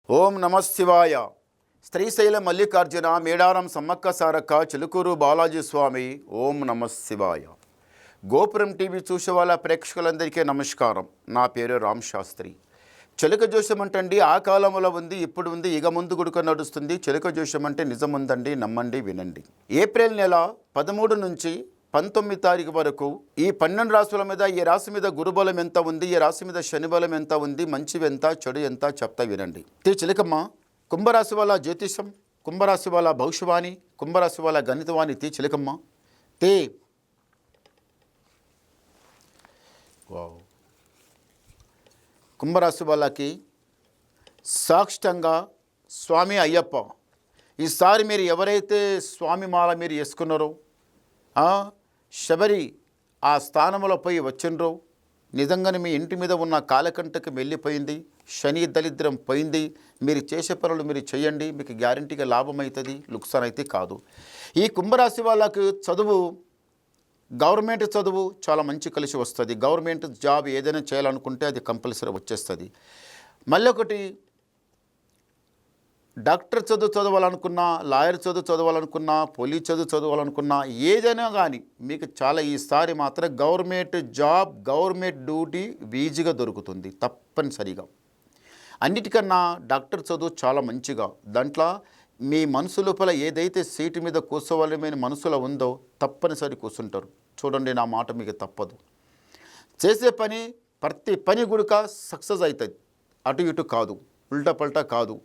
ఓం నమ శివాయ. శ్రీశైల మల్లికార్జున మేడారం సమ్మక్క సారక్క చిలుకూరు బాలాజీ స్వామి. ఓం నమ శివాయ. గోపురం టీవీ చూసే వాళ్ళ ప్రేక్షకులందరికీ నమస్కారం. నా పేరు రామ్ శాస్త్రి. చిలుక జోషం అంటండి ఆ కాలంలో ఉంది, ఇప్పుడు ఉంది, ఇక ముందు గుడుక నడుస్తుంది. చిలుక జోషం అంటే నిజం ఉందండి, నమ్మండి, వినండి. ఏప్రిల్ నెల 13 నుంచి 19 తారీఖు వరకు ఈ 12 రాశుల మీద ఈ రాశి మీద గురుబలం ఎంత ఉంది, ఈ రాశి మీద శనిబలం ఎంత ఉంది, మంచివి ఎంత, చెడు ఎంత చెప్తా వినండి. చిలకమ్మ, కుంభరాశి వాళ్ళ జ్యోతిషం, కుంభరాశి వాళ్ళ భవిష్యవాణి, కుంభరాశి వాళ్ళ గణితవాణి చిలకమ్మ తే. కుంభరాశి వాళ్ళకి సాక్షితంగా స్వామి అయ్యప్ప, ఈసారి మీరు ఎవరైతే స్వామి మాల మీరు వేసుకున్నారో, శబరి ఆ స్థానంలో పోయి వచ్చిండ్రో, నిజంగానే మీ ఇంటి మీద ఉన్న కాలకంటకి వెళ్ళిపోయింది, శని దరిద్రం పోయింది. మీరు చేసే పనులు మీరు చేయండి, మీకు గ్యారంటీగా లాభం అవుతుంది, లుక్సాన్ అయితే కాదు. ఈ కుంభరాశి వాళ్ళకు చదువు, గవర్నమెంట్ చదువు చాలా మంచి కలిసి వస్తుంది. గవర్నమెంట్ జాబ్ ఏదైనా చేయాలనుకుంటే అది కంపల్సరీ వచ్చేస్తుంది. మళ్ళీ ఒకటి, డాక్టర్ చదవాలనుకున్నా, లాయర్ చదవాలనుకున్నా, పోలీస్ చదవాలనుకున్నా, ఏదైనా కానీ మీకు చాలా ఈసారి మాత్రం గవర్నమెంట్ జాబ్, గవర్నమెంట్ డ్యూటీ ఈజీగా దొరుకుతుంది తప్పనిసరిగా. అన్నిటికన్నా డాక్టర్ చదువు చాలా మంచిగా, దాంట్లో మీ మనసు లోపల ఏదైతే సీటు మీద కూర్చోవాలని మనసులో ఉందో తప్పనిసరి కూర్చుంటారు. చూడండి, నా మాట మీకు తప్పదు. చేసే పని, ప్రతి పని గుడిక సక్సెస్ అవుతుంది. అటు ఇటు కాదు, ఉల్టా పల్టా కాదు,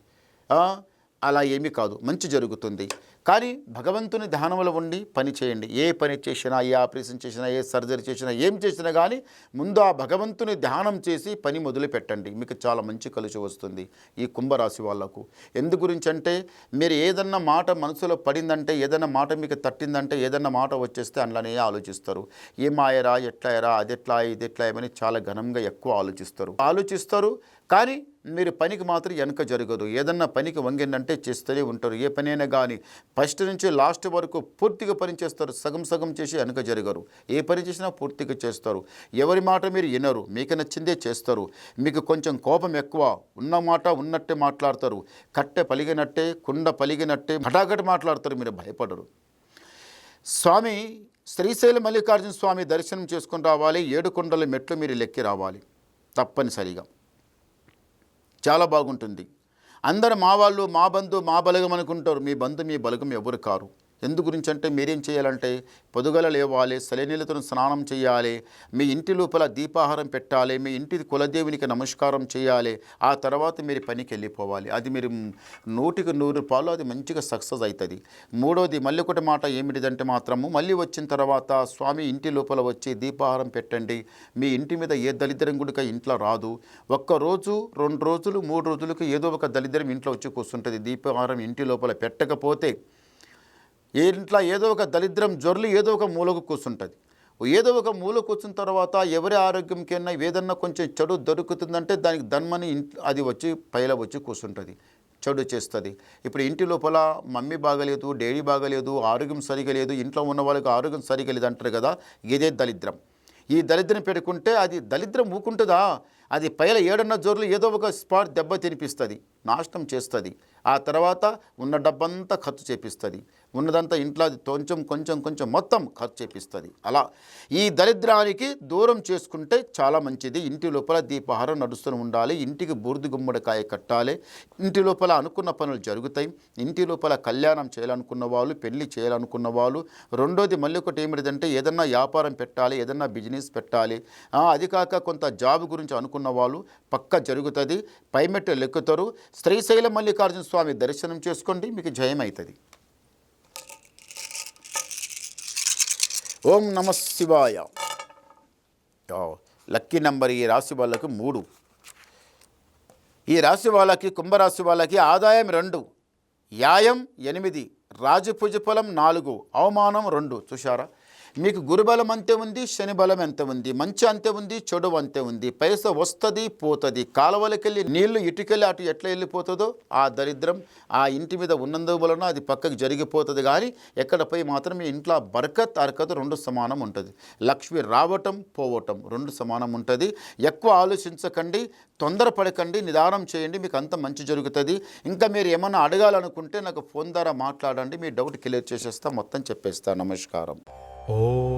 అలా ఏమీ కాదు, మంచి జరుగుతుంది. కానీ భగవంతుని ధ్యానంలో ఉండి పని చేయండి. ఏ పని చేసినా, ఏ ఆపరేషన్ చేసినా, ఏ సర్జరీ చేసినా, ఏం చేసినా కానీ ముందు ఆ భగవంతుని ధ్యానం చేసి పని మొదలు పెట్టండి. మీకు చాలా మంచి కలిసి వస్తుంది ఈ కుంభరాశి వాళ్లకు. ఎందు గురించి అంటే, మీరు ఏదన్నా మాట మనసులో పడిందంటే, ఏదన్నా మాట మీకు తట్టిందంటే, ఏదన్నా మాట వచ్చేస్తే అందులోనే ఆలోచిస్తారు. ఏమాయరా, ఎట్లా అదెట్లా, ఇదెట్లా ఏమని చాలా ఘనంగా ఎక్కువ ఆలోచిస్తారు. కానీ మీరు పనికి మాత్రం వెనక జరగదు. ఏదన్నా పనికి వంగిందంటే చేస్తూనే ఉంటారు. ఏ పనైనా కానీ ఫస్ట్ నుంచి లాస్ట్ వరకు పూర్తిగా పని చేస్తారు. సగం చేసి వెనక జరగరు. ఏ పని చేసినా పూర్తిగా చేస్తారు. ఎవరి మాట మీరు వినరు, మీకు నచ్చిందే చేస్తారు. మీకు కొంచెం కోపం ఎక్కువ, ఉన్న మాట ఉన్నట్టే మాట్లాడతారు. కట్టె పలిగినట్టే, కుండ పలిగినట్టే హఠాగట మాట్లాడతారు, మీరు భయపడరు. స్వామి శ్రీశైల మల్లికార్జున స్వామి దర్శనం చేసుకుని రావాలి. 7 కొండల మెట్లు మీరు లెక్కి రావాలి తప్పనిసరిగా. చాలా బాగుంటుంది. అందరు మా వాళ్ళు, మా బంధు, మా బలగం అనుకుంటారు. మీ బంధు, మీ బలగం ఎవరు కారు. ఎందు గురించి అంటే, మీరేం చేయాలంటే పొదుగల లేవాలి, సలనీళ్ళతో స్నానం చేయాలి, మీ ఇంటి లోపల దీపాహారం పెట్టాలి, మీ ఇంటి కులదేవునికి నమస్కారం చేయాలి. ఆ తర్వాత మీరు పనికి వెళ్ళిపోవాలి. అది మీరు 100కి 100 రూపాయలు అది మంచిగా సక్సెస్ అవుతుంది. మూడోది, మళ్ళీ ఒకటి మాట ఏమిటిదంటే మాత్రము, మళ్ళీ వచ్చిన తర్వాత స్వామి ఇంటి లోపల వచ్చి దీపాహారం పెట్టండి. మీ ఇంటి మీద ఏ దరిద్రం కూడా ఇంట్లో రాదు. 1 రోజు, 2 రోజులు, 3 రోజులకు ఏదో ఒక దరిద్రం ఇంట్లో వచ్చి కూర్చుంటుంది. దీపాహారం ఇంటి లోపల పెట్టకపోతే ఏ ఇంట్లో ఏదో ఒక దరిద్రం జొర్లు ఏదో ఒక మూలకు కూర్చుంటుంది. ఏదో ఒక మూల కూర్చున్న తర్వాత ఎవరి ఆరోగ్యంకైనా ఏదన్నా కొంచెం చెడు దొరుకుతుందంటే దానికి దన్మని అది వచ్చి పైల వచ్చి కూర్చుంటుంది, చెడు చేస్తుంది. ఇప్పుడు ఇంటి లోపల మమ్మీ బాగలేదు, డాడీ బాగలేదు, ఆరోగ్యం సరిగా లేదు, ఇంట్లో ఉన్న వాళ్ళకి ఆరోగ్యం సరిగా లేదు అంటారు కదా, ఇదే దరిద్రం. ఈ దరిద్రం పెట్టుకుంటే అది దరిద్రం ఊకుంటుందా? అది పైల 7 జోర్లు ఏదో ఒక స్పాట్ దెబ్బ తినిపిస్తుంది, నాశనం చేస్తుంది. ఆ తర్వాత ఉన్న డబ్బంతా ఖర్చు చేపిస్తుంది. ఉన్నదంతా ఇంట్లో అది కొంచెం మొత్తం ఖర్చు చేపిస్తుంది. అలా ఈ దరిద్రానికి దూరం చేసుకుంటే చాలా మంచిది. ఇంటి లోపల దీపాహారం నడుస్తూ ఉండాలి. ఇంటికి బూర్ది గుమ్మడికాయ కట్టాలి. ఇంటి లోపల అనుకున్న పనులు జరుగుతాయి. ఇంటి లోపల కళ్యాణం చేయాలనుకున్న వాళ్ళు, పెళ్లి చేయాలనుకున్న వాళ్ళు. రెండోది, మళ్ళీ ఒకటి ఏమిటంటే, ఏదన్నా వ్యాపారం పెట్టాలి, ఏదన్నా బిజినెస్ పెట్టాలి, అది కాక కొంత జాబ్ గురించి అనుకున్న వాళ్ళు పక్క జరుగుతుంది. పైమెట్టు ఎక్కుతారు. శ్రీశైల మల్లికార్జున స్వామి దర్శనం చేసుకోండి, మీకు జయం అవుతుంది. ఓం నమ శివాయ. లక్కీ నెంబర్ ఈ రాశి వాళ్ళకి 3. ఈ రాశి వాళ్ళకి, కుంభరాశి వాళ్ళకి ఆదాయం 2, వ్యాయం 8, రాజపూజ ఫలం 4, అవమానం 2. చూశారా? మీకు గురుబలం అంతే ఉంది, శని బలం ఎంత ఉంది, మంచి అంతే ఉంది, చెడు అంతే ఉంది. పైసా వస్తుంది పోతుంది. కాలువలకెళ్ళి నీళ్లు ఇటుకెళ్ళి అటు ఎట్లా వెళ్ళిపోతుందో ఆ దరిద్రం ఆ ఇంటి మీద ఉన్నందువలన అది పక్కకు జరిగిపోతుంది. కానీ ఎక్కడ పోయి మాత్రం మీ ఇంట్లో బర్కత్ అరకత్ రెండు సమానం ఉంటుంది. లక్ష్మి రావటం పోవటం రెండు సమానం ఉంటుంది. ఎక్కువ ఆలోచించకండి, తొందరపడకండి, నిదానం చేయండి, మీకు అంత మంచి జరుగుతుంది. ఇంకా మీరు ఏమన్నా అడగాలనుకుంటే నాకు ఫోన్ ద్వారా మాట్లాడండి, మీ డౌట్ క్లియర్ చేసేస్తా, మొత్తం చెప్పేస్తా. నమస్కారం. ఓం